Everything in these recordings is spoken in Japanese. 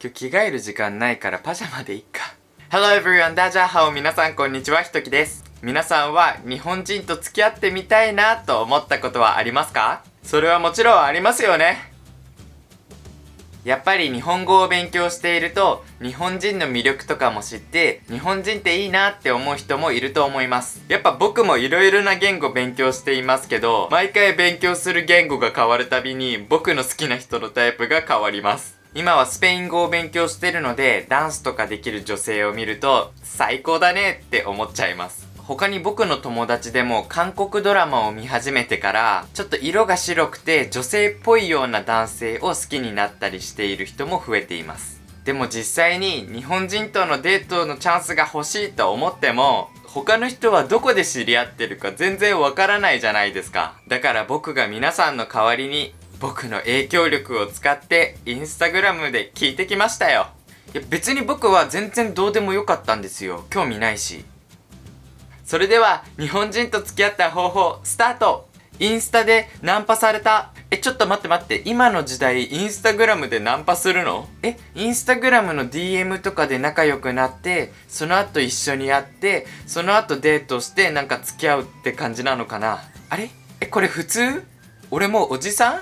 今日着替える時間ないからパジャマでいっか。Hello everyone! 大家好！皆さんこんにちは、ひときです。皆さんは日本人と付き合ってみたいなと思ったことはありますか？それはもちろんありますよね。やっぱり日本語を勉強していると日本人の魅力とかも知って日本人っていいなって思う人もいると思います。やっぱ僕もいろいろな言語勉強していますけど、毎回勉強する言語が変わるたびに僕の好きな人のタイプが変わります。今はスペイン語を勉強してるのでダンスとかできる女性を見ると最高だねって思っちゃいます。他に僕の友達でも韓国ドラマを見始めてからちょっと色が白くて女性っぽいような男性を好きになったりしている人も増えています。でも実際に日本人とのデートのチャンスが欲しいと思っても他の人はどこで知り合ってるか全然わからないじゃないですか。だから僕が皆さんの代わりに僕の影響力を使ってインスタグラムで聞いてきましたよ。いや別に僕は全然どうでもよかったんですよ。興味ないし。それでは日本人と付き合った方法スタート。インスタでナンパされた。ちょっと待って今の時代インスタグラムでナンパするの？インスタグラムの DM とかで仲良くなってその後一緒に会ってその後デートしてなんか付き合うって感じなのかな？あれ？これ普通？俺もうおじさん？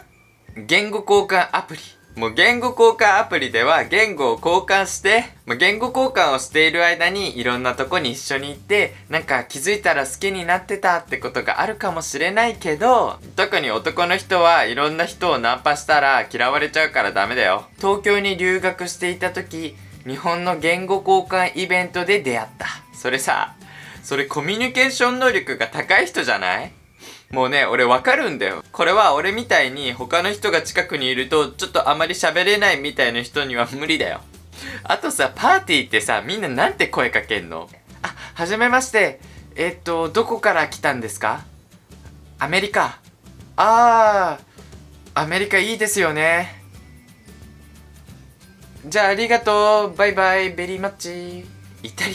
言語交換アプリ。もう言語交換アプリでは言語を交換して、言語交換をしている間にいろんなとこに一緒に行ってなんか気づいたら好きになってたってことがあるかもしれないけど、特に男の人はいろんな人をナンパしたら嫌われちゃうからダメだよ。東京に留学していた時、日本の言語交換イベントで出会った。それコミュニケーション能力が高い人じゃない？もうね、俺わかるんだよ。これは俺みたいに他の人が近くにいるとちょっとあまり喋れないみたいな人には無理だよ。あとさ、パーティーってさ、みんななんて声かけんの？はじめまして。どこから来たんですか？アメリカ。アメリカいいですよね。じゃあありがとう。バイバイ。ベリーマッチ。イタ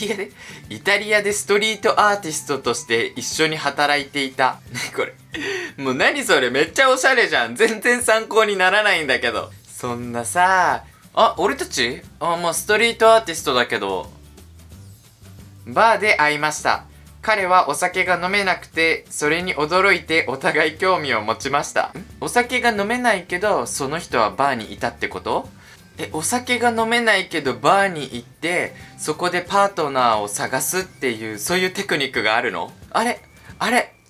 リアでストリートアーティストとして一緒に働いていた。ねこれ。もう何それめっちゃおしゃれじゃん。全然参考にならないんだけど。そんなさ、俺たち？もうストリートアーティストだけど。バーで会いました。彼はお酒が飲めなくて、それに驚いてお互い興味を持ちました。お酒が飲めないけど、その人はバーにいたってこと？お酒が飲めないけどバーに行ってそこでパートナーを探すっていうそういうテクニックがあるの？あれ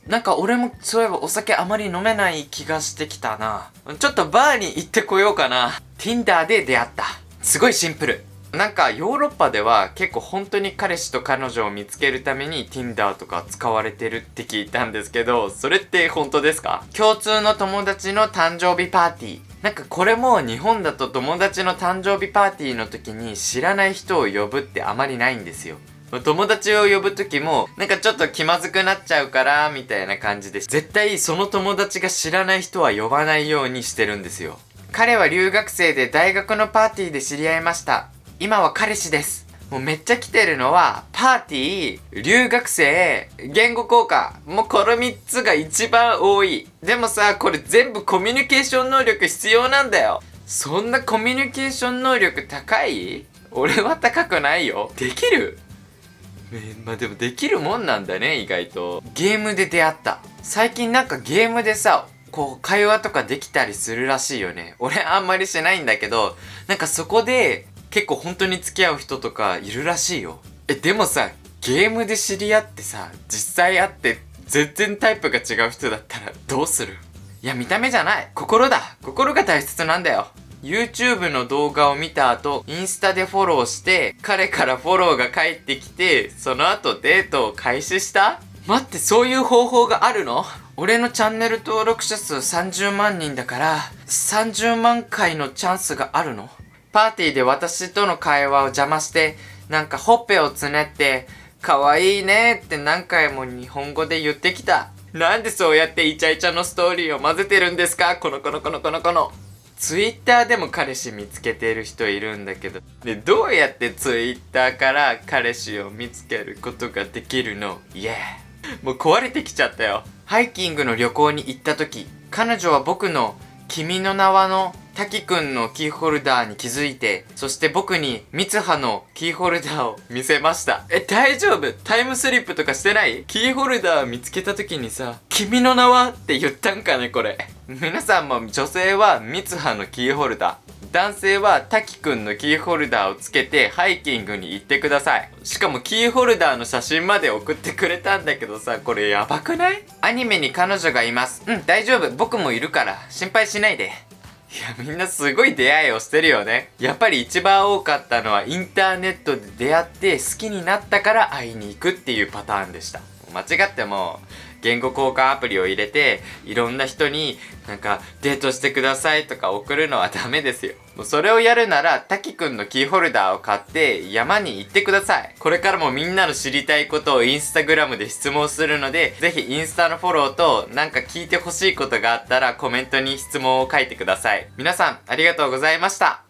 なんか俺もそういえばお酒あまり飲めない気がしてきたな。ちょっとバーに行ってこようかな。Tinder で出会った。すごいシンプル。なんかヨーロッパでは結構本当に彼氏と彼女を見つけるために Tinder とか使われてるって聞いたんですけど、それって本当ですか？共通の友達の誕生日パーティー。なんかこれも日本だと友達の誕生日パーティーの時に知らない人を呼ぶってあまりないんですよ。友達を呼ぶ時もなんかちょっと気まずくなっちゃうからみたいな感じで絶対その友達が知らない人は呼ばないようにしてるんですよ。彼は留学生で大学のパーティーで知り合いました。今は彼氏です。もうめっちゃ来てるのはパーティー、留学生、言語交換。もうこの3つが一番多い。でもさ、これ全部コミュニケーション能力必要なんだよ。そんなコミュニケーション能力高い？俺は高くないよ。できる？でもできるもんなんだね、意外と。ゲームで出会った。最近なんかゲームでさ、こう会話とかできたりするらしいよね。俺あんまりしないんだけど、なんかそこで結構本当に付き合う人とかいるらしいよ。でもさ、ゲームで知り合ってさ、実際会って全然タイプが違う人だったらどうする？いや見た目じゃない。心だ。心が大切なんだよ。YouTube の動画を見た後、インスタでフォローして、彼からフォローが返ってきて、その後デートを開始した？待って、そういう方法があるの？俺のチャンネル登録者数30万人だから、30万回のチャンスがあるの？パーティーで私との会話を邪魔して、なんかほっぺをつねって、可愛いねって何回も日本語で言ってきた。なんでそうやってイチャイチャのストーリーを混ぜてるんですか？この。ツイッターでも彼氏見つけてる人いるんだけど。で、どうやってツイッターから彼氏を見つけることができるの？イエー。もう壊れてきちゃったよ。ハイキングの旅行に行った時、彼女は僕の君の名はの滝くんのキーホルダーに気づいて、そして僕に三葉のキーホルダーを見せました。大丈夫？タイムスリップとかしてない？キーホルダー見つけた時にさ、君の名はって言ったんかねこれ。皆さんも女性は三葉のキーホルダー、男性は滝くんのキーホルダーをつけてハイキングに行ってください。しかもキーホルダーの写真まで送ってくれたんだけどさ、これやばくない？アニメに彼女がいます。大丈夫。僕もいるから心配しないで。いや、みんなすごい出会いをしてるよね。やっぱり一番多かったのはインターネットで出会って好きになったから会いに行くっていうパターンでした。間違っても言語交換アプリを入れていろんな人になんかデートしてくださいとか送るのはダメですよ。もうそれをやるなら滝くんのキーホルダーを買って山に行ってください。これからもみんなの知りたいことをインスタグラムで質問するので、ぜひインスタのフォローとなんか聞いてほしいことがあったらコメントに質問を書いてください。皆さんありがとうございました。